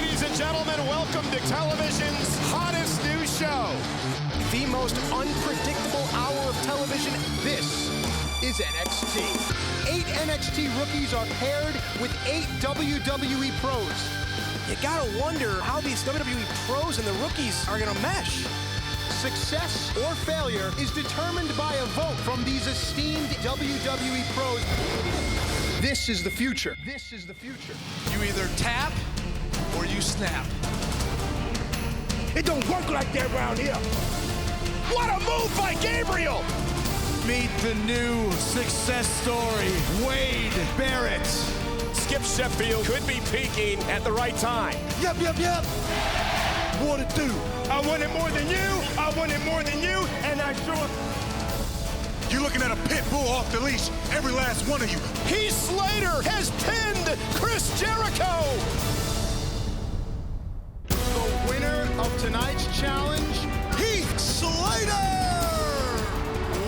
Ladies and gentlemen, welcome to television's hottest new show. The most unpredictable hour of television. This is NXT. 8 NXT rookies are paired with 8 WWE pros. You gotta wonder how these WWE pros and the rookies are gonna mesh. Success or failure is determined by a vote from these esteemed WWE pros. This is the future. This is the future. You either tap or you snap. It don't work like that around here. What a move by Gabriel! Meet the new success story, Wade Barrett. Skip Sheffield could be peaking at the right time. Yep. What it do? I want it more than you, I want it more than you, and I sure... You're looking at a pit bull off the leash, every last one of you. Heath Slater has pinned Chris Jericho! The winner of tonight's challenge, Heath Slater!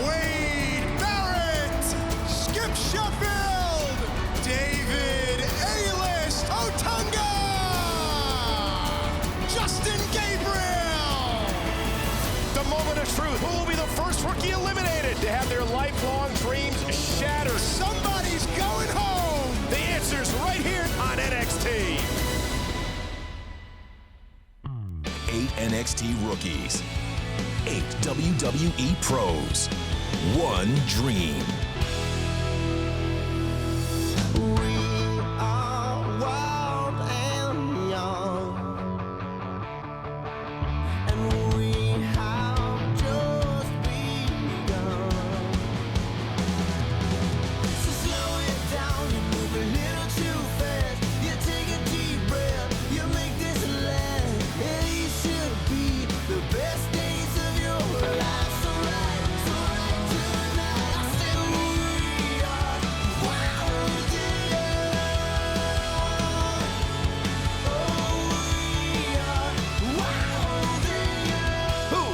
Wade Barrett! Skip Sheffield! David Otunga! Justin Gabriel! The moment of truth. Who will be the first rookie eliminated to have their lifelong dreams shattered? Somebody's going home! The answer's right here on NXT. 8 NXT rookies, 8 WWE pros, 1 dream.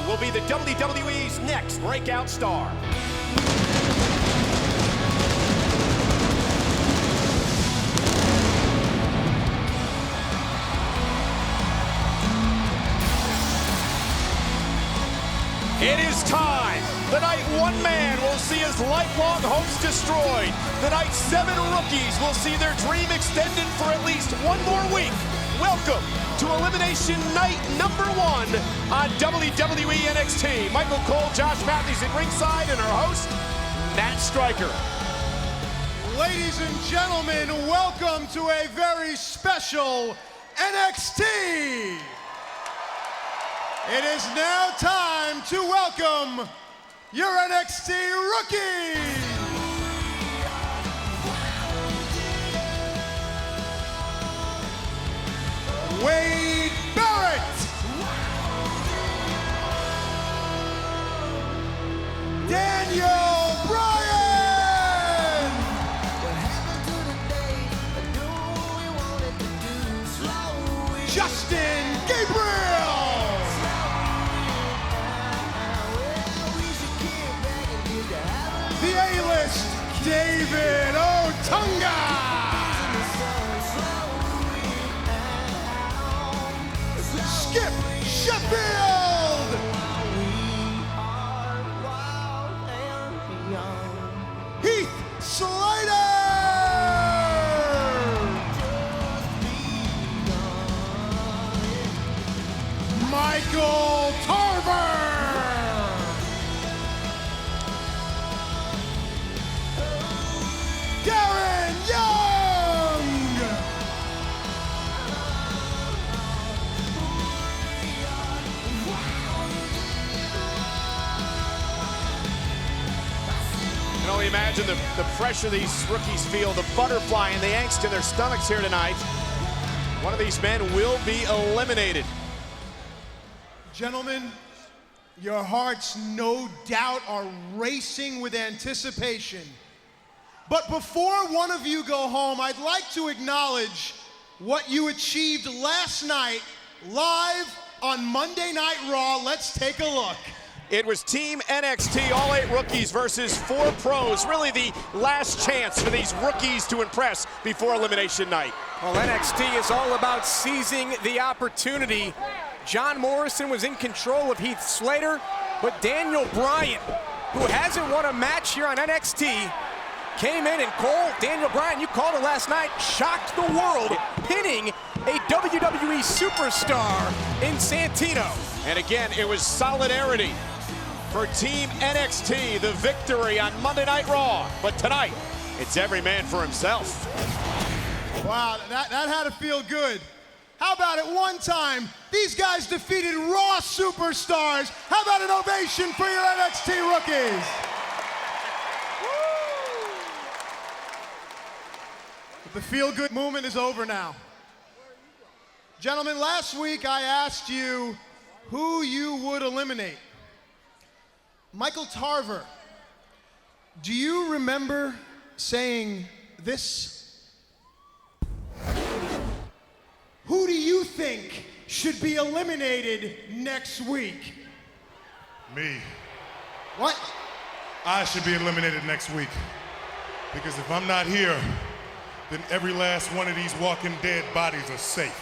Will be the WWE's next breakout star. It is time. The night one man will see his lifelong hopes destroyed. The night 7 rookies will see their dream extended for at least one more week. Welcome to Elimination Night number 1 on WWE NXT. Michael Cole, Josh Matthews at ringside, and our host, Matt Stryker. ladies and gentlemen, welcome to a very special NXT. It is now time to welcome your NXT Rookies. Wade Barrett. Daniel Bryan. Justin Gabriel. The A-list, David Otunga. Skip Sheffield! Heath Slater! Michael Tarver! Darren Young! You can only imagine the pressure these rookies feel, the butterfly and the angst in their stomachs here tonight. One of these men will be eliminated. Gentlemen, your hearts no doubt are racing with anticipation. But before one of you go home, I'd like to acknowledge what you achieved last night live on Monday Night Raw. Let's take a look. It was Team NXT, all 8 rookies versus 4 pros. Really the last chance for these rookies to impress before Elimination Night. Well, NXT is all about seizing the opportunity. John Morrison was in control of Heath Slater, but Daniel Bryan, who hasn't won a match here on NXT, came in and Daniel Bryan, you called it last night, shocked the world, pinning a WWE superstar in Santino. And again, it was solidarity for Team NXT, the victory on Monday Night Raw. But tonight, it's every man for himself. Wow, that had to feel good. How about it one time? These guys defeated Raw superstars. How about an ovation for your NXT rookies? The feel-good movement is over now. Gentlemen, last week I asked you who you would eliminate. Michael Tarver, do you remember saying this? Who do you think should be eliminated next week? Me. What? I should be eliminated next week. Because if I'm not here, then every last one of these walking dead bodies are safe.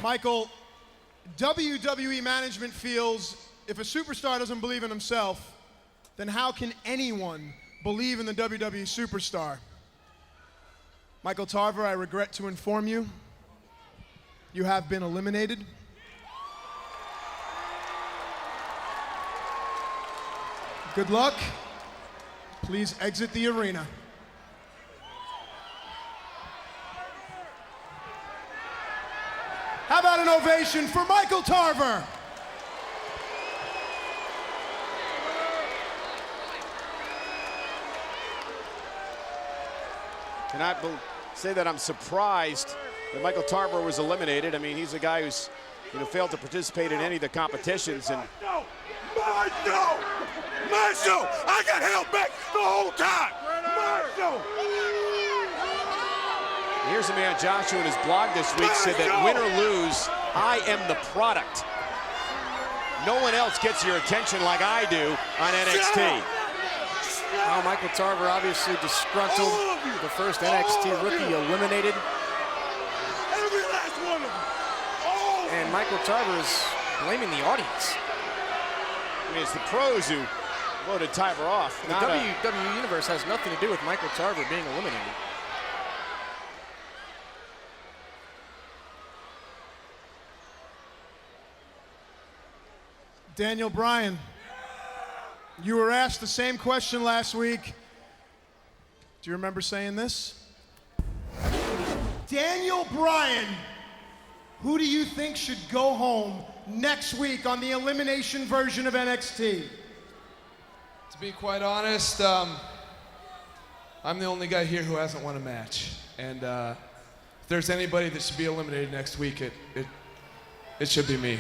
Michael, WWE management feels if a superstar doesn't believe in himself, then how can anyone believe in the WWE superstar? Michael Tarver, I regret to inform you, you have been eliminated. Good luck. Please exit the arena. How about an ovation for Michael Tarver? Cannot say that I'm surprised that Michael Tarver was eliminated. I mean, he's a guy who's failed to participate in any of the competitions. And My show! I got held back the whole time! My show! here's a man, Joshua, in his blog this week said that win or lose, I am the product. No one else gets your attention like I do on NXT. Well, Michael Tarver obviously disgruntled. The first NXT rookie eliminated. Every last one of them. And Michael Tarver is blaming the audience. I mean, it's the pros who voted Tarver off. The WWE Universe has nothing to do with Michael Tarver being eliminated. Daniel Bryan, you were asked the same question last week. Do you remember saying this? Daniel Bryan, who do you think should go home next week on the elimination version of NXT? To be quite honest, I'm the only guy here who hasn't won a match. And if there's anybody that should be eliminated next week, it should be me.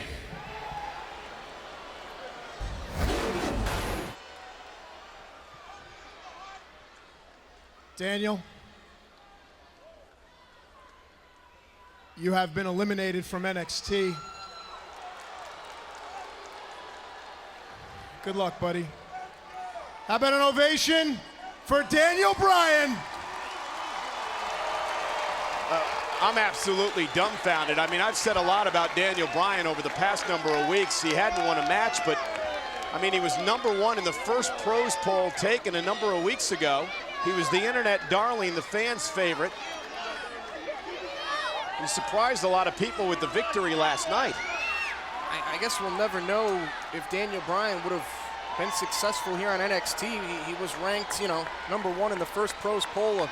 Daniel, you have been eliminated from NXT. Good luck, buddy. How about an ovation for Daniel Bryan? I'm absolutely dumbfounded. I mean, I've said a lot about Daniel Bryan over the past number of weeks. He hadn't won a match, but I mean, he was #1 in the first pros poll taken a number of weeks ago. He was the internet darling, the fans' favorite. He surprised a lot of people with the victory last night. I guess we'll never know if Daniel Bryan would have been successful here on NXT. He was ranked, #1 in the first pros poll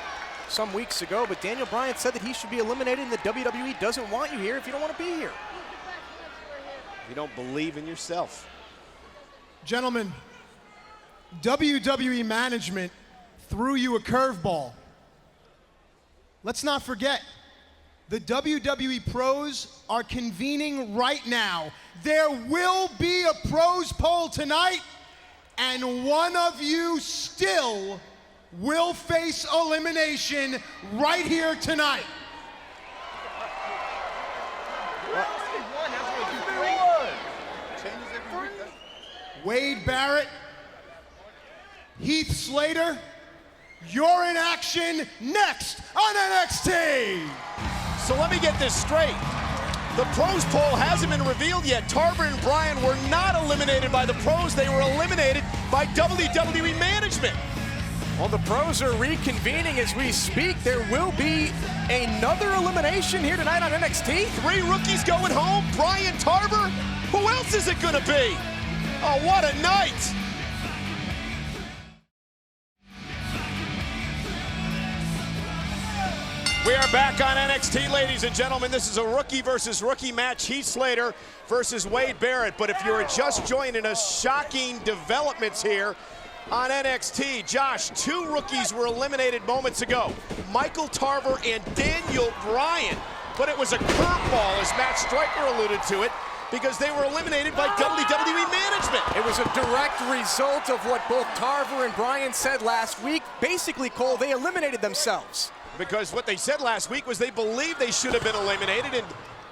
some weeks ago, but Daniel Bryan said that he should be eliminated, and the WWE doesn't want you here if you don't want to be here. You don't believe in yourself. Gentlemen, WWE management threw you a curveball. Let's not forget, the WWE pros are convening right now. There will be a pros poll tonight, and one of you still will face elimination right here tonight. Wade Barrett, Heath Slater, You're in action next on NXT. So let me get this straight. The pros poll hasn't been revealed yet. Tarver and Bryan were not eliminated by the pros. They were eliminated by WWE management. Well, the pros are reconvening as we speak. There will be another elimination here tonight on NXT. 3 rookies going home. Bryan, Tarver. Who else is it going to be? Oh, what a night. We are back on NXT, ladies and gentlemen. This is a rookie versus rookie match. Heath Slater versus Wade Barrett. But if you're just joining us, shocking developments here on NXT. Josh, 2 rookies were eliminated moments ago. Michael Tarver and Daniel Bryan. But it was a curveball, as Matt Stryker alluded to it, because they were eliminated by WWE management. It was a direct result of what both Tarver and Bryan said last week. Basically, Cole, they eliminated themselves. Because what they said last week was they believed they should have been eliminated, and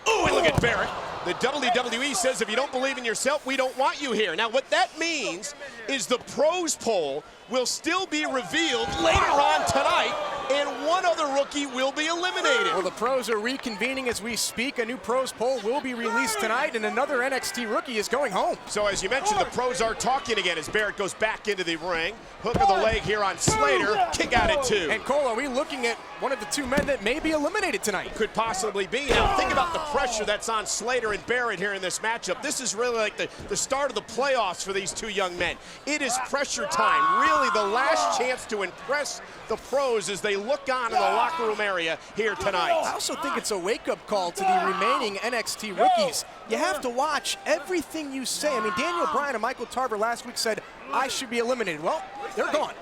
ooh, look at Barrett. The WWE says if you don't believe in yourself, we don't want you here. Now what that means is the pros poll will still be revealed later on tonight, and one other rookie will be eliminated. Well, the pros are reconvening as we speak. A new pros poll will be released tonight, and another NXT rookie is going home. So as you mentioned, the pros are talking again as Barrett goes back into the ring. Hook of the leg here on Slater, kick out at 2. And Cole, are we looking at one of the 2 men that may be eliminated tonight? Could possibly be. Now think about the pressure that's on Slater and Barrett here in this matchup. This is really like the start of the playoffs for these 2 young men. It is pressure time, really the last chance to impress the pros as they look on in the locker room area here tonight. I also think it's a wake-up call to the remaining NXT rookies. You have to watch everything you say. I mean, Daniel Bryan and Michael Tarver last week said, I should be eliminated. Well, they're gone.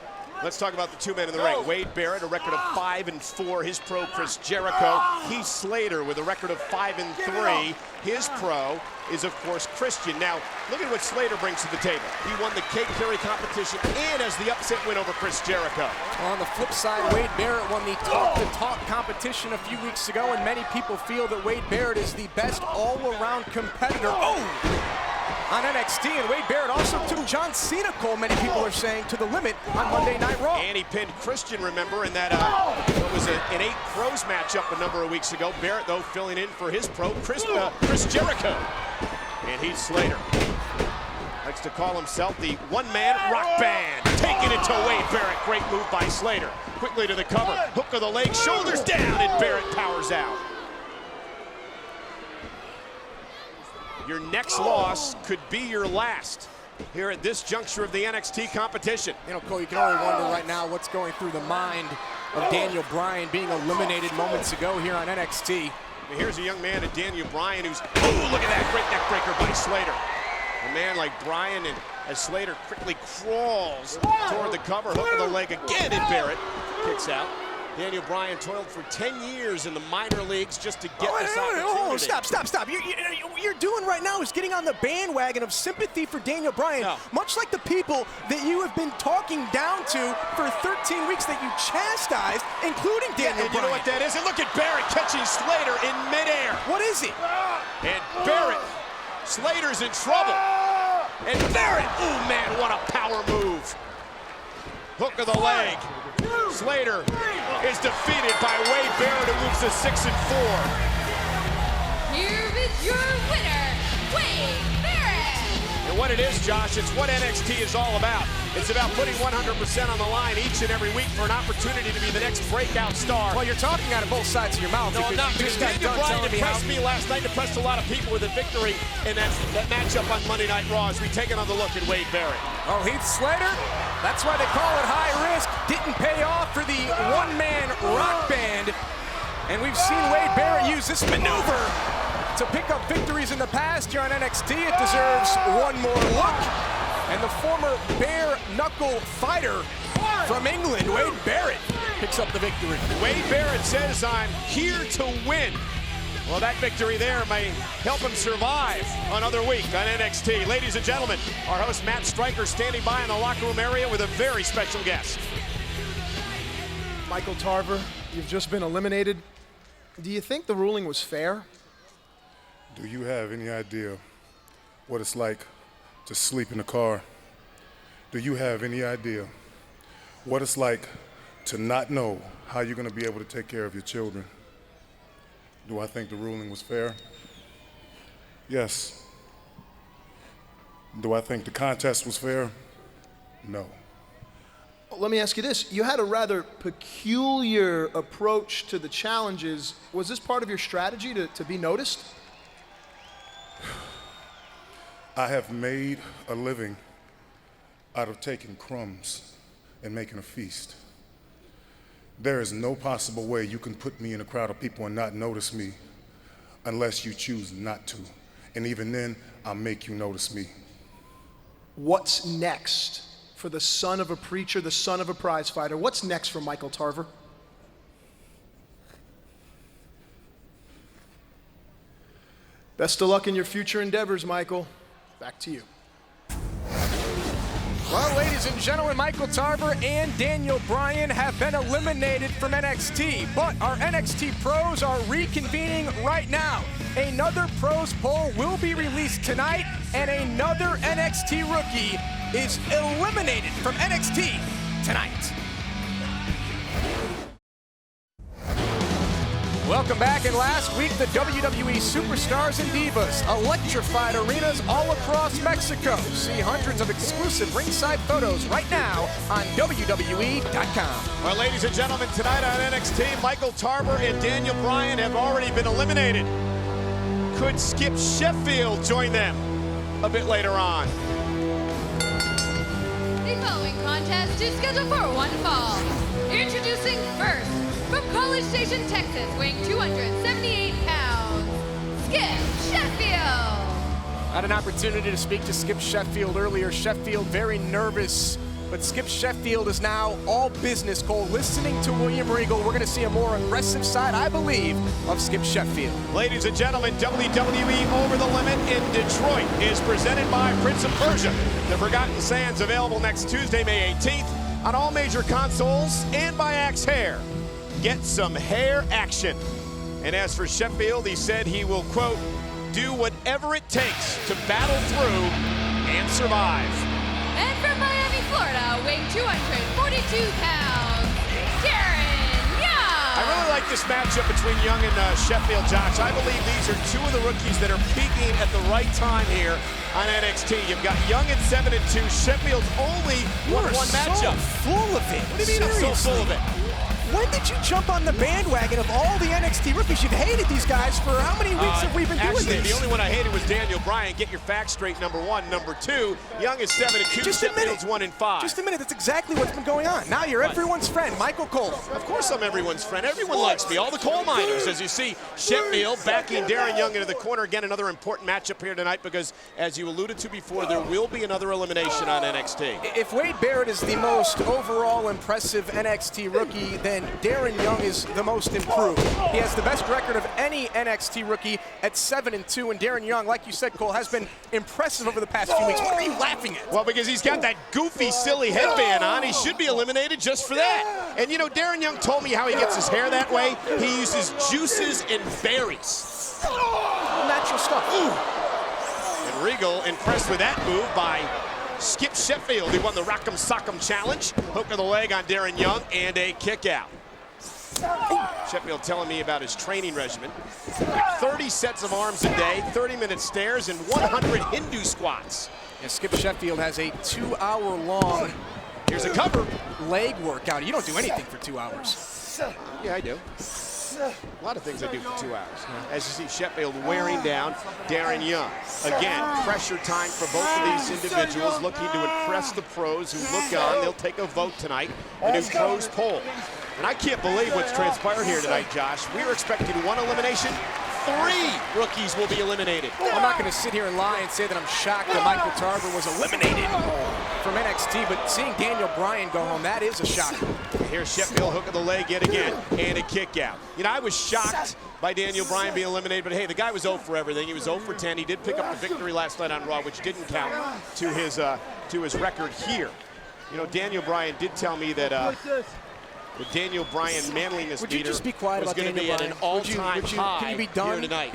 Let's talk about the 2 men in the ring. Wade Barrett, a record of 5-4. His pro, Chris Jericho. Heath Slater with a record of 5-3. His pro is, of course, Christian. Now, look at what Slater brings to the table. He won the cake carry competition and has the upset win over Chris Jericho. On the flip side, Wade Barrett won the talk-to-talk competition a few weeks ago, and many people feel that Wade Barrett is the best all-around competitor. On NXT, and Wade Barrett also took John Cena, Cole, many people are saying, to the limit on Monday Night Raw. And he pinned Christian, remember, in that what was an 8 pros matchup a number of weeks ago. Barrett, though, filling in for his pro, Chris Jericho. And Heath Slater likes to call himself the one-man rock band. Taking it to Wade Barrett. Great move by Slater. Quickly to the cover. Hook of the leg, shoulders down, and Barrett powers out. Your next loss could be your last here at this juncture of the NXT competition. You know, Cole, you can only wonder right now what's going through the mind of Daniel Bryan being eliminated moments ago here on NXT. And here's a young man in Daniel Bryan who's, oh, look at that great neck breaker by Slater. A man like Bryan, and as Slater quickly crawls toward the cover, hook of the leg again, and Barrett kicks out. Daniel Bryan toiled for 10 years in the minor leagues just to get this opportunity. Oh, stop. What you're doing right now is getting on the bandwagon of sympathy for Daniel Bryan, much like the people that you have been talking down to for 13 weeks that you chastised, including Daniel Bryan. You know what that is? And look at Barrett catching Slater in midair. What is he? And Barrett, Slater's in trouble. And Barrett, ooh, man, what a power move. Hook of the leg. Slater is defeated by Wade Barrett, who moves to 6-4. Here is your winner, Wade Barrett. And what it is, Josh, it's what NXT is all about. It's about putting 100% on the line each and every week for an opportunity to be the next breakout star. Well, you're talking out of both sides of your mouth. No, I'm not, because Daniel Bryan impressed me last night, impressed a lot of people with a victory in that matchup on Monday Night Raw as we take another look at Wade Barrett. Oh, Heath Slater, that's why they call it high risk. Didn't pay off for the one-man rock band. And we've seen Wade Barrett use this maneuver to pick up victories in the past here on NXT. It deserves one more look. And the former bare knuckle fighter from England, Wade Barrett, picks up the victory. Wade Barrett says, I'm here to win. Well, that victory there may help him survive another week on NXT. Ladies and gentlemen, our host Matt Stryker standing by in the locker room area with a very special guest. Michael Tarver, you've just been eliminated. Do you think the ruling was fair? Do you have any idea what it's like to sleep in a car? Do you have any idea what it's like to not know how you're going to be able to take care of your children. Do I think the ruling was fair? Yes. Do I think the contest was fair? No. Let me ask you this. You had a rather peculiar approach to the challenges. Was this part of your strategy to be noticed? I have made a living out of taking crumbs and making a feast. There is no possible way you can put me in a crowd of people and not notice me unless you choose not to. And even then, I'll make you notice me. What's next for the son of a preacher, the son of a prize fighter? What's next for Michael Tarver? Best of luck in your future endeavors, Michael. Back to you. Well, ladies and gentlemen, Michael Tarver and Daniel Bryan have been eliminated from NXT, but our NXT pros are reconvening right now. Another pros poll will be released tonight, and another NXT rookie is eliminated from NXT tonight. Welcome back, and last week the WWE Superstars and Divas electrified arenas all across Mexico. See hundreds of exclusive ringside photos right now on WWE.com. Well, ladies and gentlemen, tonight on NXT, Michael Tarver and Daniel Bryan have already been eliminated. Could Skip Sheffield join them a bit later on? The following contest is scheduled for one fall. Introducing first, from College Station, Texas, weighing 278 pounds, Skip Sheffield. I had an opportunity to speak to Skip Sheffield earlier. Sheffield very nervous, but Skip Sheffield is now all business, Cole. Listening to William Regal, we're going to see a more aggressive side, I believe, of Skip Sheffield. Ladies and gentlemen, WWE Over the Limit in Detroit is presented by Prince of Persia. The Forgotten Sands, available next Tuesday, May 18th, on all major consoles and by Axe Hair. Get some hair action. And as for Sheffield, he said he will, quote, do whatever it takes to battle through and survive. And from Miami, Florida, weighing 242 pounds, Darren Young. I really like this matchup between Young and Sheffield, Josh. I believe these are two of the rookies that are peaking at the right time here on NXT. You've got Young at 7-2. Sheffield's only one matchup. Full of it. What do you mean I'm so full of it? When did you jump on the bandwagon of all the NXT rookies? You've hated these guys for how many weeks have we been doing this? The only one I hated was Daniel Bryan. Get your facts straight, number one. Number two, Young is 7-2. Sheffield's 1-5. Just a minute. That's exactly what's been going on. Now you're everyone's friend, Michael Cole. Of course I'm everyone's friend. Everyone likes me. All the coal miners, as you see. Sheffield backing Darren Young into the corner. Again, another important matchup here tonight because, as you alluded to before, there will be another elimination on NXT. If Wade Barrett is the most overall impressive NXT rookie, then Darren Young is the most improved. He has the best record of any NXT rookie at 7-2, and Darren Young, like you said, Cole, has been impressive over the past few weeks. What are you laughing at? Well, because he's got that goofy, silly headband on. He should be eliminated just for that. And you know, Darren Young told me how he gets his hair that way. He uses juices and berries. Natural stuff. And Regal impressed with that move by Skip Sheffield. He won the Rock'em Sock'em Challenge. Hook of the leg on Darren Young and a kick out. Sheffield telling me about his training regimen. 30 sets of arms a day, 30-minute stairs, and 100 Hindu squats. And Skip Sheffield has a 2-hour-long Here's a cover. leg workout. You don't do anything for 2 hours. Yeah, I do. A lot of things I do for 2 hours. As you see, Sheffield wearing down Darren Young. Again, pressure time for both of these individuals, looking to impress the pros who look on. They'll take a vote tonight, a new pros poll. And I can't believe what's transpired here tonight, Josh. We were expecting one elimination. 3 rookies will be eliminated. I'm not going to sit here and lie and say that I'm shocked that Michael Tarver was eliminated from NXT, but seeing Daniel Bryan go home, that is a shock. Here's Sheffield, hook of the leg yet again, and a kick out. You know, I was shocked by Daniel Bryan being eliminated, but hey, the guy was 0 for everything. He was 0 for 10. He did pick up the victory last night on Raw, which didn't count to his record here. You know, Daniel Bryan did tell me that the Daniel Bryan manliness meter was going to be at an all-time high can you be done? here tonight.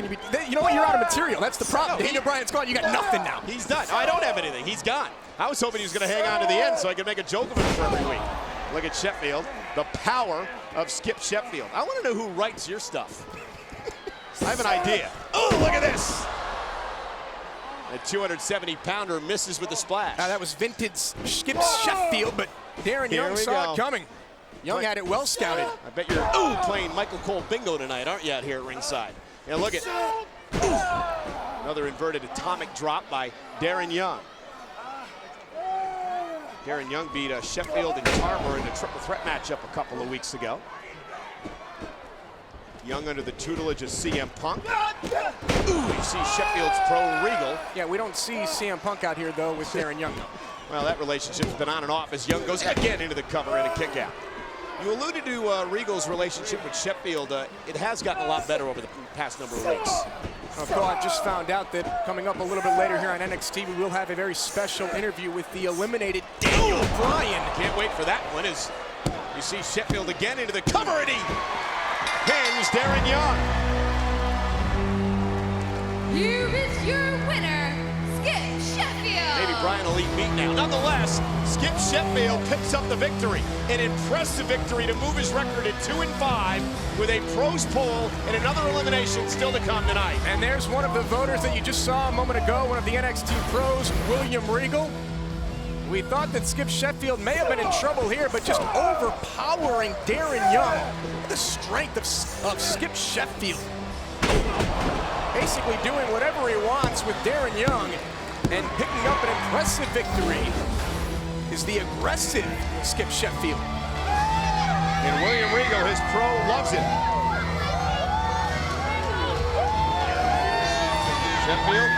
You know what? You're out of material. That's the problem. Daniel Bryan's gone. You got nothing now. He's done. I don't have anything. He's gone. I was hoping he was going to hang on to the end so I could make a joke of him for every week. Look at Sheffield. the power of Skip Sheffield. I want to know who writes your stuff. I have an idea. Oh, look at this. A 270-pounder misses with the splash. Now that was vintage Skip Sheffield, but Darren Young saw it coming. Young had it well scouted. I bet you're playing Michael Cole bingo tonight, aren't you, out here at ringside? Yeah, look at another inverted atomic drop by Darren Young. Darren Young beat Sheffield and Tarver in a triple threat matchup a couple of weeks ago. Young under the tutelage of CM Punk. You see Sheffield's pro Regal. Yeah, we don't see CM Punk out here, though, with Darren Young. Well, that relationship's been on and off as Young goes again into the cover and a kick out. You alluded to Regal's relationship with Sheffield. It has gotten a lot better over the past number of weeks. Well, I've just found out that coming up a little bit later here on NXT, we will have a very special interview with the eliminated Daniel Bryan. Can't wait for that one as you see Sheffield again into the cover and he pins Darren Young. Here is your winner, Skip Sheffield. Maybe Bryan will eat meat now. Nonetheless, Skip Sheffield picks up the victory. An impressive victory to move his record to 2-5 with a pros poll and another elimination still to come tonight. And there's one of the voters that you just saw a moment ago, one of the NXT pros, William Regal. We thought that Skip Sheffield may have been in trouble here, but just overpowering Darren Young. The strength of Skip Sheffield. Basically doing whatever he wants with Darren Young and picking up an impressive victory is the aggressive Skip Sheffield. And William Regal, his pro, loves it. Sheffield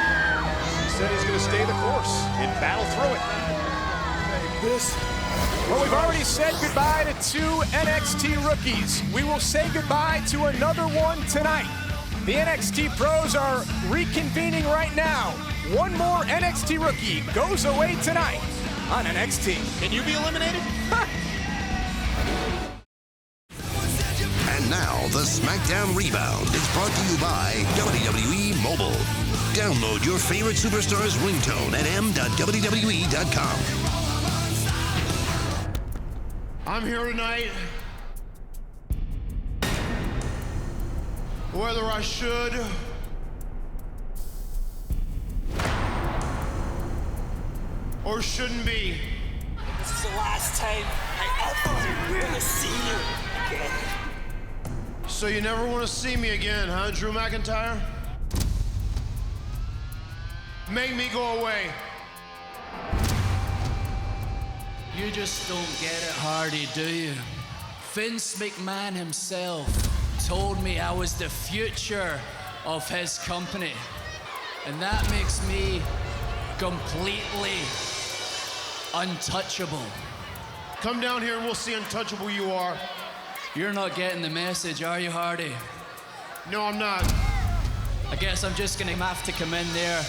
said he's going to stay the course and battle through it. Well, we've already said goodbye to 2 NXT rookies. We will say goodbye to another one tonight. The NXT pros are reconvening right now. One more NXT rookie goes away tonight on NXT. Can you be eliminated? And now, the SmackDown Rebound is brought to you by WWE Mobile. Download your favorite superstar's ringtone at m.wwe.com. I'm here tonight, whether I should or shouldn't be. This is the last time I ever want to see you again. So you never want to see me again, huh, Drew McIntyre? Make me go away. You just don't get it, Hardy, do you? Vince McMahon himself told me I was the future of his company. And that makes me completely untouchable. Come down here and we'll see how untouchable you are. You're not getting the message, are you, Hardy? No, I'm not. I guess I'm just gonna have to come in there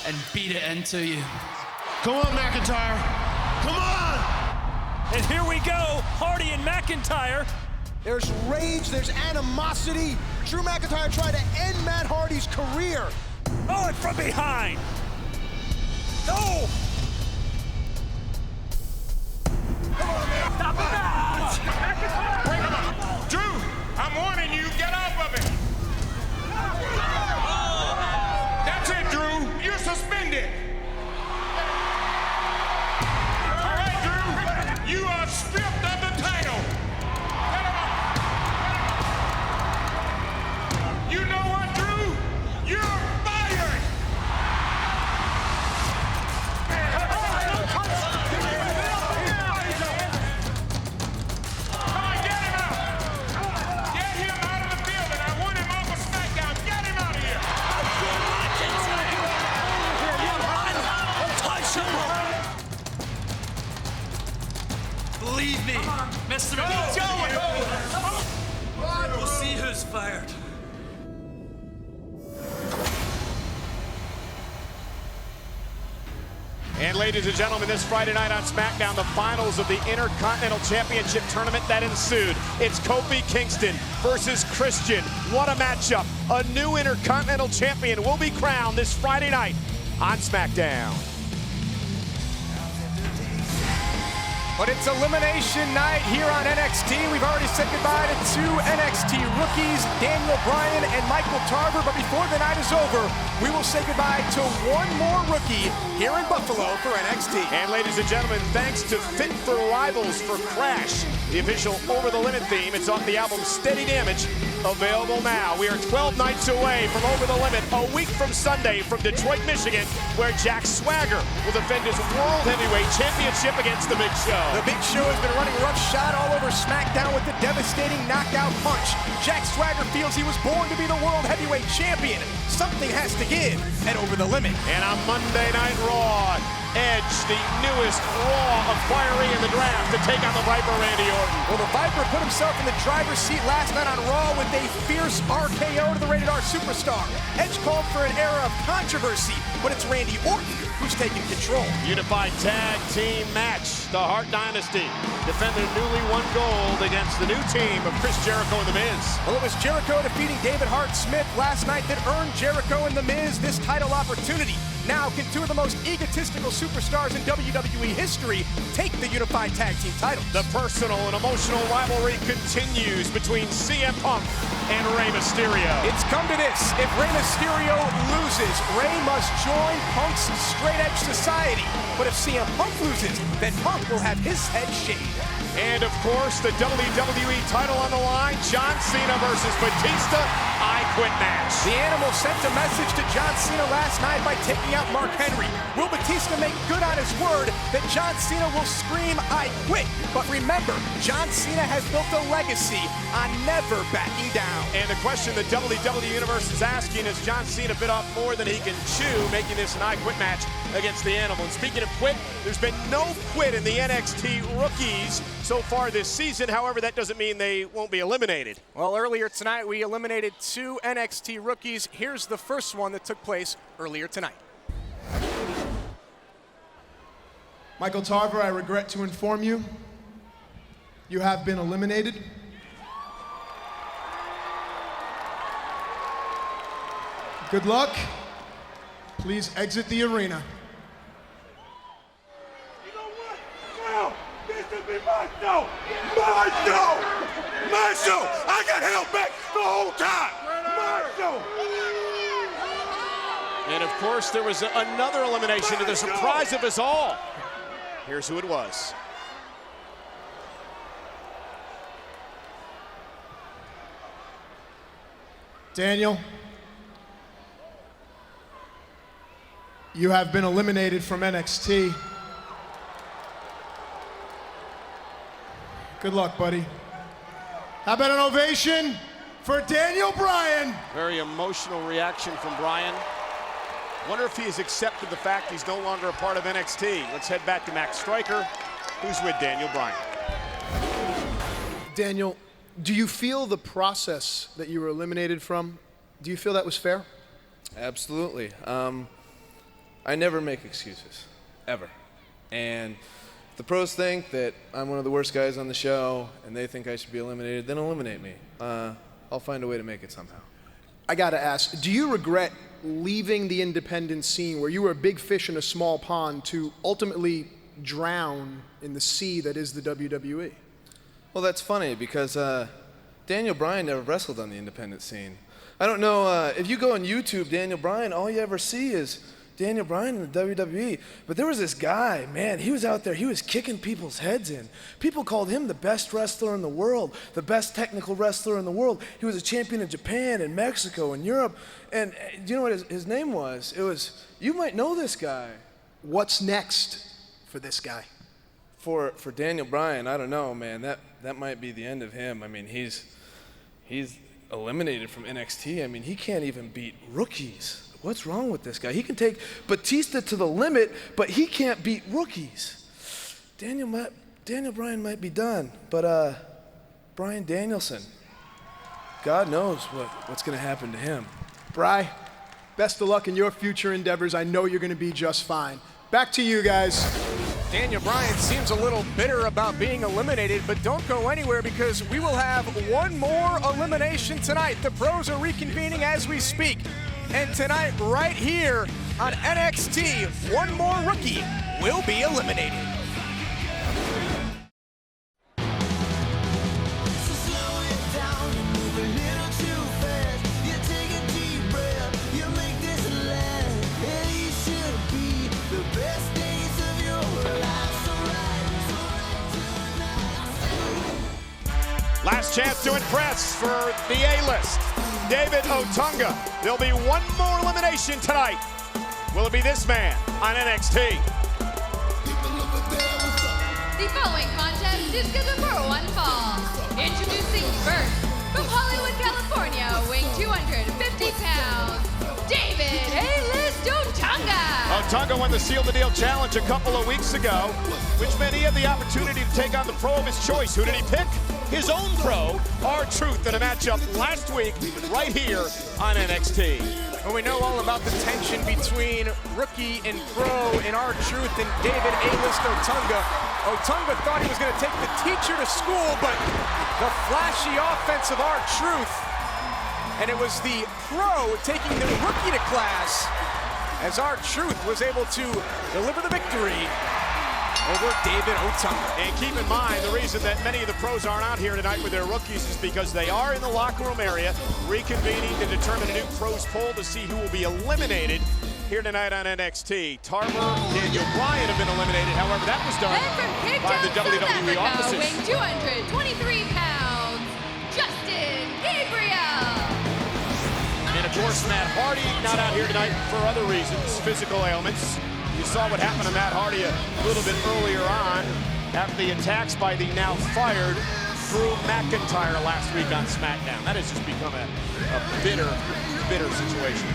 and beat it into you. Come on, McIntyre. Come on! And here we go, Hardy and McIntyre. There's rage, there's animosity. Drew McIntyre tried to end Matt Hardy's career. Oh, and from behind. No! Come on, man. Stop it! Bring him up. Drew, I'm warning you, get off of it. That's it, Drew. You're suspended. All right, Drew. You are stripped of the title. Get him up. You know what, Drew? You're fired. Come on, get him out. Get him out of the building. I want him off of SmackDown. Get him out of here. Believe me, Mr. We'll see who's fired. And ladies and gentlemen, this Friday night on SmackDown, the finals of the Intercontinental Championship tournament that ensued. It's Kofi Kingston versus Christian. What a matchup. A new Intercontinental Champion will be crowned this Friday night on SmackDown. But it's elimination night here on NXT. We've already said goodbye to 2 NXT rookies, Daniel Bryan and Michael Tarver. But before the night is over, we will say goodbye to one more rookie here in Buffalo for NXT. And ladies and gentlemen, thanks to Fit for Rivals for Crash, the official Over the Limit theme. It's off the album Steady Damage, available now. We are 12 nights away from Over the Limit, a week from Sunday from Detroit, Michigan, where Jack Swagger will defend his World Heavyweight Championship against The Big Show. The Big Show has been running roughshod all over SmackDown with the devastating knockout punch. Jack Swagger feels he was born to be the World Heavyweight Champion. Something has to give at Over the Limit. And on Monday Night Raw, Edge, the newest Raw acquiree in the draft, to take on the Viper, Randy Orton. Well, the Viper put himself in the driver's seat last night on Raw with a fierce RKO to the Rated R superstar. Edge called for an era of controversy, but it's Randy Orton who's taking control. Unified Tag Team match. The Hart Dynasty defend their newly won gold against the new team of Chris Jericho and The Miz. Well, it was Jericho defeating David Hart Smith last night that earned Jericho and The Miz this title opportunity. Now can 2 of the most egotistical superstars in WWE history take the Unified Tag Team titles. The personal and emotional rivalry continues between CM Punk and Rey Mysterio. It's come to this. If Rey Mysterio loses, Rey must join Punk's straight edge society. But if CM Punk loses, then Punk will have his head shaved. And of course, the WWE title on the line, John Cena versus Batista, I Quit match. The Animal sent a message to John Cena last night by taking out Mark Henry. Will Batista make good on his word that John Cena will scream, I quit? But remember, John Cena has built a legacy on never backing down. And the question the WWE Universe is asking is John Cena bit off more than he can chew, making this an I Quit match against the Animal. And speaking of quit, there's been no quit in the NXT Rookies so far this season. However, that doesn't mean they won't be eliminated. Well, earlier tonight, we eliminated 2 NXT Rookies. Here's the first one that took place earlier tonight. Michael Tarver, I regret to inform you, you have been eliminated. Good luck. Please exit the arena. You know what? Now, this will be my show! My show! My show! I got held back the whole time! My show! And of course, there was another elimination to the surprise of us all. Here's who it was. Daniel, you have been eliminated from NXT. Good luck, buddy. How about an ovation for Daniel Bryan? Very emotional reaction from Bryan. Wonder if he has accepted the fact he's no longer a part of NXT. Let's head back to Max Striker, who's with Daniel Bryan. Daniel, do you feel the process that you were eliminated from, do you feel that was fair? Absolutely. I never make excuses, ever. And if the pros think that I'm one of the worst guys on the show and they think I should be eliminated, then eliminate me. I'll find a way to make it somehow. I gotta ask, do you regret leaving the independent scene where you were a big fish in a small pond to ultimately drown in the sea that is the WWE? Well, that's funny because Daniel Bryan never wrestled on the independent scene. I don't know, if you go on YouTube, Daniel Bryan, all you ever see is Daniel Bryan in the WWE. But there was this guy, man, he was out there, he was kicking people's heads in. People called him the best wrestler in the world, the best technical wrestler in the world. He was a champion in Japan and Mexico and Europe. And do you know what his name was? It was, you might know this guy. What's next for this guy? For Daniel Bryan, I don't know, man. That might be the end of him. I mean, he's eliminated from NXT. I mean, he can't even beat rookies. What's wrong with this guy? He can take Batista to the limit, but he can't beat rookies. Daniel Bryan might be done, but Bryan Danielson, God knows what's going to happen to him. Bri, best of luck in your future endeavors. I know you're going to be just fine. Back to you guys. Daniel Bryan seems a little bitter about being eliminated, but don't go anywhere because we will have one more elimination tonight. The pros are reconvening as we speak. And tonight, right here on NXT, one more rookie will be eliminated. chance to impress for the A-list. David Otunga. There'll be one more elimination tonight. Will it be this man on NXT? The following contest is scheduled for one fall. Introducing first, from Hollywood, California, weighing 250 pounds, David A-list Otunga. Otunga won the Seal the Deal Challenge a couple of weeks ago, which meant he had the opportunity to take on the pro of his choice. Who did he pick? His own pro, R-Truth, in a matchup last week right here on NXT. Well, we know all about the tension between rookie and pro in R-Truth and David A-list Otunga. Otunga thought he was going to take the teacher to school, but the flashy offense of R-Truth, and it was the pro taking the rookie to class as R-Truth was able to deliver the victory over David Otunga. And keep in mind, the reason that many of the pros aren't out here tonight with their rookies is because they are in the locker room area reconvening to determine a new pros poll to see who will be eliminated here tonight on NXT. Tarver, Daniel Bryan have been eliminated. However, that was done by the WWE offices. Weighing 223 pounds, Justin Gabriel. And of course, Matt Hardy not out here tonight for other reasons, physical ailments. You saw what happened to Matt Hardy a little bit earlier on after the attacks by the now fired Drew McIntyre last week on SmackDown. That has just become a bitter situation.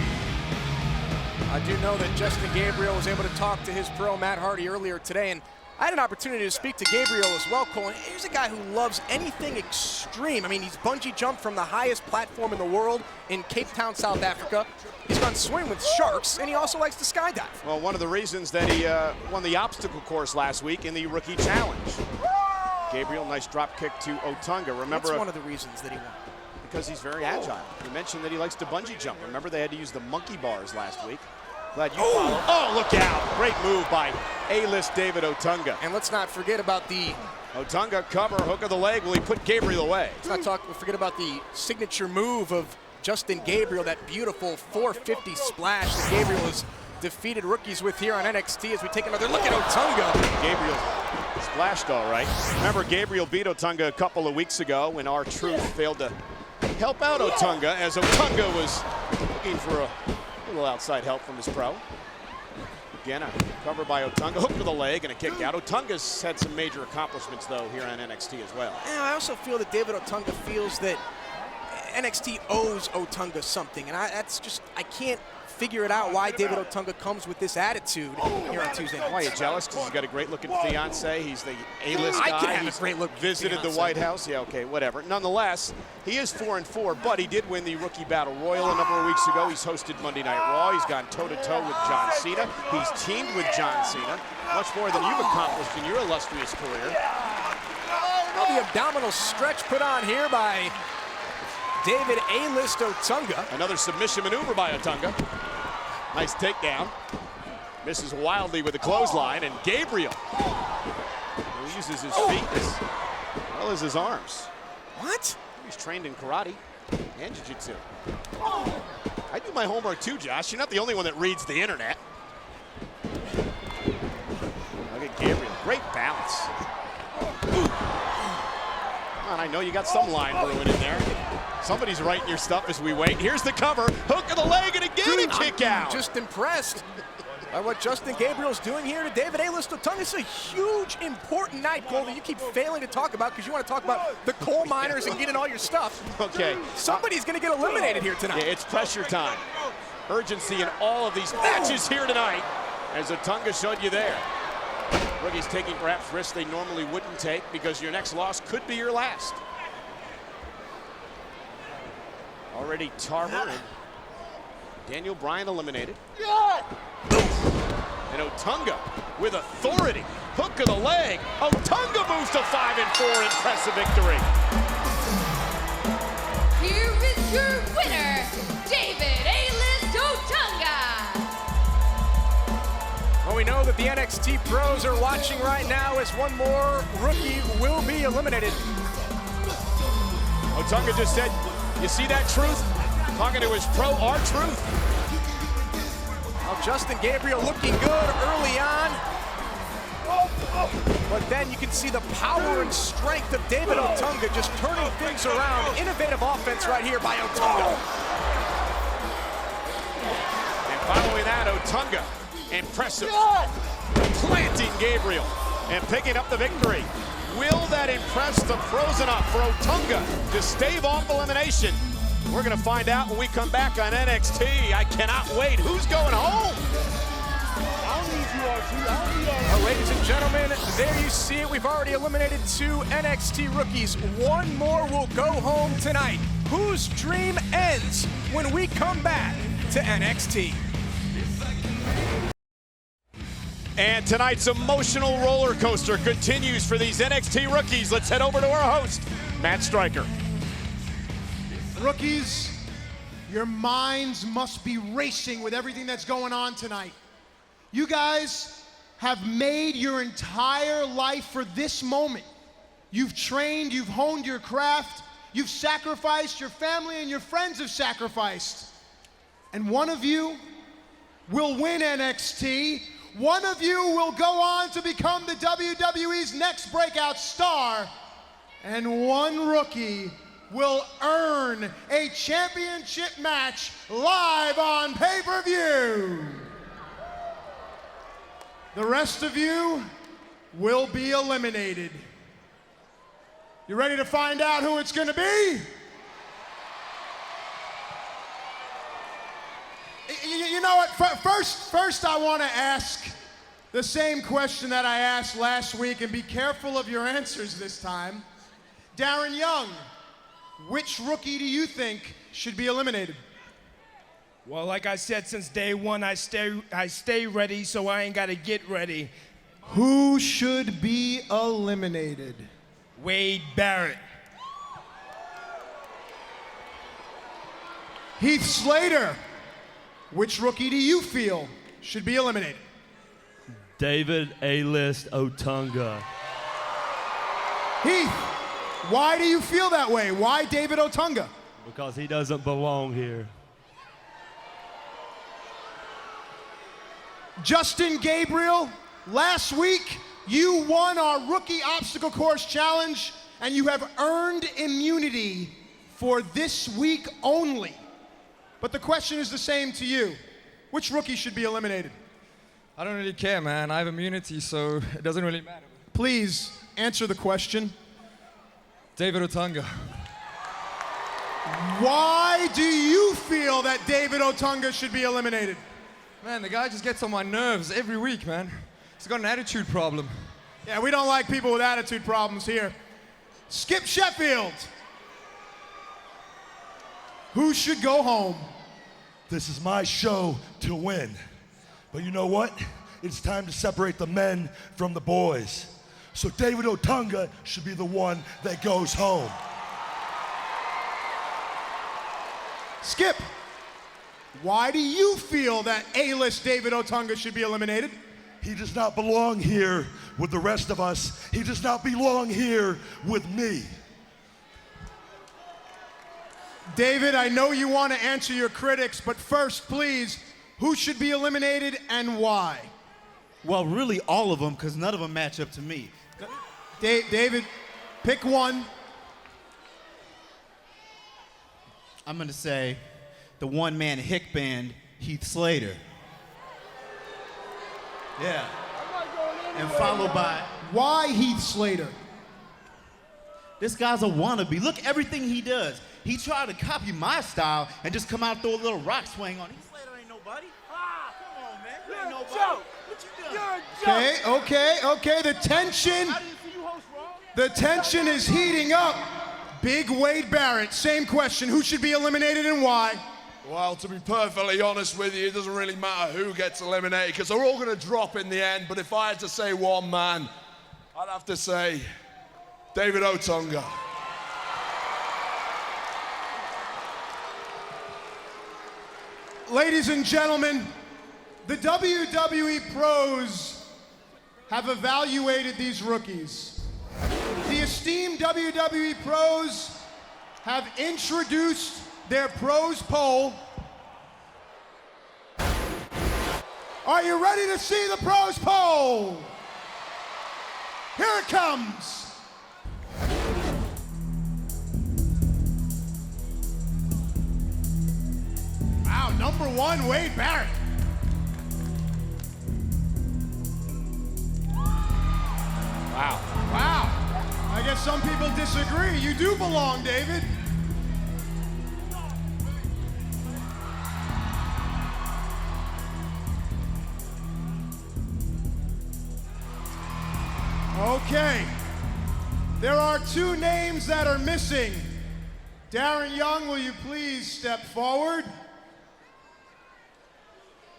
I do know that Justin Gabriel was able to talk to his pro, Matt Hardy, earlier today, and I had an opportunity to speak to Gabriel as well, Cole. And here's a guy who loves anything extreme. I mean, he's bungee jumped from the highest platform in the world in Cape Town, South Africa. He's gone swimming with sharks, and he also likes to skydive. Well, one of the reasons that he won the obstacle course last week in the Rookie Challenge. Gabriel, nice drop kick to Otunga. Remember, that's one of the reasons that he won. Because he's very agile. You mentioned that he likes to bungee jump. Remember, they had to use the monkey bars last week. Glad you followed. Oh, look out. Great move by A-list David Otunga. And let's not forget about the Otunga cover, hook of the leg. Will he put Gabriel away? Let's not forget about the signature move of Justin Gabriel, that beautiful 450 splash that Gabriel has defeated rookies with here on NXT as we take another look at Otunga. Gabriel splashed all right. Remember, Gabriel beat Otunga a couple of weeks ago when R-Truth failed to help out Otunga as Otunga was looking for a little outside help from his pro. Again, a cover by Otunga, hook to the leg and a kick out. Otunga's had some major accomplishments, though, here on NXT as well. Yeah, I also feel that David Otunga feels that NXT owes Otunga something, and I can't figure it out why David Otunga comes with this attitude here on Tuesday night. Why, you jealous? Because he's got a great-looking fiance. He's the A-list guy. I can have a great-looking visited fiance. the White House. Yeah, okay, whatever. Nonetheless, he is 4-4, but he did win the Rookie Battle Royal a number of weeks ago. He's hosted Monday Night Raw. He's gone toe-to-toe with John Cena. He's teamed with John Cena. Much more than you've accomplished in your illustrious career. Well, the abdominal stretch put on here by David A-list Otunga. Another submission maneuver by Otunga. Nice takedown. Misses wildly with a clothesline, and Gabriel uses his feet as well as his arms. What? He's trained in karate and jiu-jitsu. I do my homework too, Josh. You're not the only one that reads the internet. Look at Gabriel. Great balance. Ooh. Come on, I know you got some line brewing in there. Somebody's writing your stuff as we wait. Here's the cover. Hook of the leg, and again a kick out. I'm just impressed by what Justin Gabriel's doing here to David A-list Otunga. It's a huge, important night, Cole, that you keep failing to talk about because you want to talk about the coal miners and getting all your stuff. Okay. Somebody's going to get eliminated here tonight. Yeah, it's pressure time. Urgency in all of these matches here tonight, as Otunga showed you there. Rookies taking perhaps risks they normally wouldn't take because your next loss could be your last. Already Tarver and Daniel Bryan eliminated. And Otunga with authority. Hook of the leg. Otunga moves to 5-4. Impressive victory. Here is your winner, David A-list Otunga. Well, we know that the NXT pros are watching right now as one more rookie will be eliminated. Otunga just said, you see that, Truth? Talking to his pro, R-Truth. Well, Justin Gabriel looking good early on. But then you can see the power and strength of David Otunga just turning things around. Innovative offense right here by Otunga. And following that, Otunga, impressive. Planting Gabriel and picking up the victory. Will that impress the pros enough for Otunga to stave off elimination? We're gonna find out when we come back on NXT. I cannot wait. Who's going home? Ladies and gentlemen, there you see it. We've already eliminated 2 NXT rookies. 1 more will go home tonight. Whose dream ends when we come back to NXT? And tonight's emotional roller coaster continues for these NXT rookies. Let's head over to our host, Matt Stryker. Rookies, your minds must be racing with everything that's going on tonight. You guys have made your entire life for this moment. You've trained, you've honed your craft, you've sacrificed, your family and your friends have sacrificed. And one of you will win NXT. One of you will go on to become the WWE's next breakout star. And one rookie will earn a championship match live on pay-per-view. The rest of you will be eliminated. You ready to find out who it's gonna be? You know what, first I wanna ask the same question that I asked last week, and be careful of your answers this time. Darren Young, which rookie do you think should be eliminated? Well, like I said, since day one, I stay ready, so I ain't gotta get ready. Who should be eliminated? Wade Barrett. Heath Slater, which rookie do you feel should be eliminated? David A-List Otunga. Heath, why do you feel that way? Why David Otunga? Because he doesn't belong here. Justin Gabriel, last week you won our Rookie Obstacle Course Challenge, and you have earned immunity for this week only. But the question is the same to you. Which rookie should be eliminated? I don't really care, man. I have immunity, so it doesn't really matter. Please answer the question. David Otunga. Why do you feel that David Otunga should be eliminated? Man, the guy just gets on my nerves every week, man. He's got an attitude problem. Yeah, we don't like people with attitude problems here. Skip Sheffield. Who should go home? This is my show to win. But you know what? It's time to separate the men from the boys. So David Otunga should be the one that goes home. Skip, why do you feel that A-list David Otunga should be eliminated? He does not belong here with the rest of us. He does not belong here with me. David, I know you want to answer your critics, but first, please, who should be eliminated and why? Well, really all of them, because none of them match up to me. David, pick one. I'm going to say the one-man hick band, Heath Slater. Yeah. And followed by... Why Heath Slater? This guy's a wannabe. Look everything he does. He tried to copy my style and just come out and throw a little rock swing on. Heath Slater ain't nobody. Ah, come on, man. You ain't nobody. Joke. What you doing? You're a joke. Okay. The tension is heating up. Big Wade Barrett, same question. Who should be eliminated and why? Well, to be perfectly honest with you, it doesn't really matter who gets eliminated because they're all going to drop in the end. But if I had to say one man, I'd have to say David Otunga. Ladies and gentlemen, the WWE pros have evaluated these rookies. The esteemed WWE pros have introduced their pros poll. Are you ready to see the pros poll? Here it comes. Wow, number 1, Wade Barrett. Wow. Wow. I guess some people disagree. You do belong, David. Okay. There are 2 names that are missing. Darren Young, will you please step forward?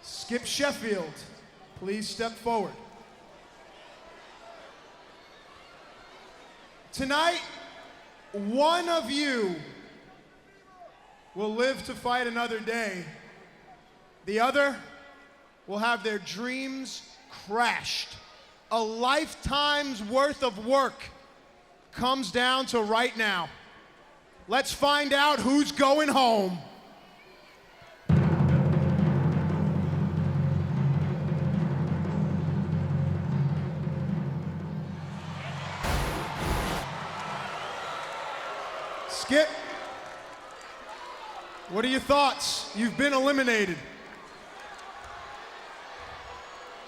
Skip Sheffield, please step forward. Tonight, one of you will live to fight another day. The other will have their dreams crashed. A lifetime's worth of work comes down to right now. Let's find out who's going home. Skip, what are your thoughts? You've been eliminated.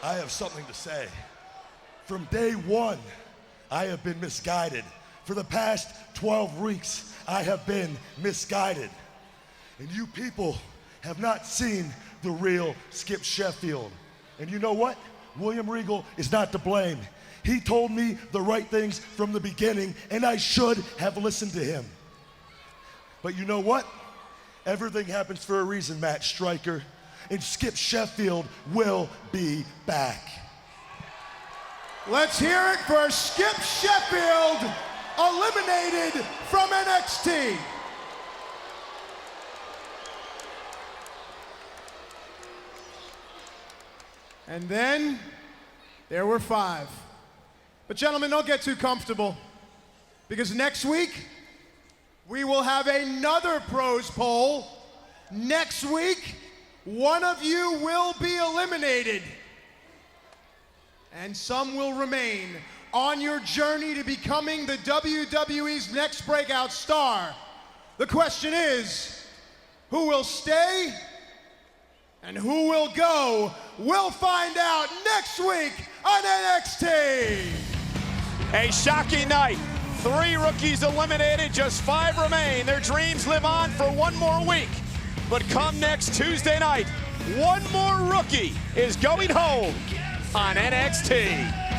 I have something to say. From day one, I have been misguided. For the past 12 weeks, I have been misguided. And you people have not seen the real Skip Sheffield. And you know what? William Regal is not to blame. He told me the right things from the beginning, and I should have listened to him. But you know what? Everything happens for a reason, Matt Stryker. And Skip Sheffield will be back. Let's hear it for Skip Sheffield, eliminated from NXT. And then there were 5. But gentlemen, don't get too comfortable, because next week we will have another pros poll. Next week, one of you will be eliminated, and some will remain on your journey to becoming the WWE's next breakout star. The question is, who will stay and who will go? We'll find out next week on NXT. A shocking night. 3 rookies eliminated, just 5 remain. Their dreams live on for one more week. But come next Tuesday night, one more rookie is going home on NXT.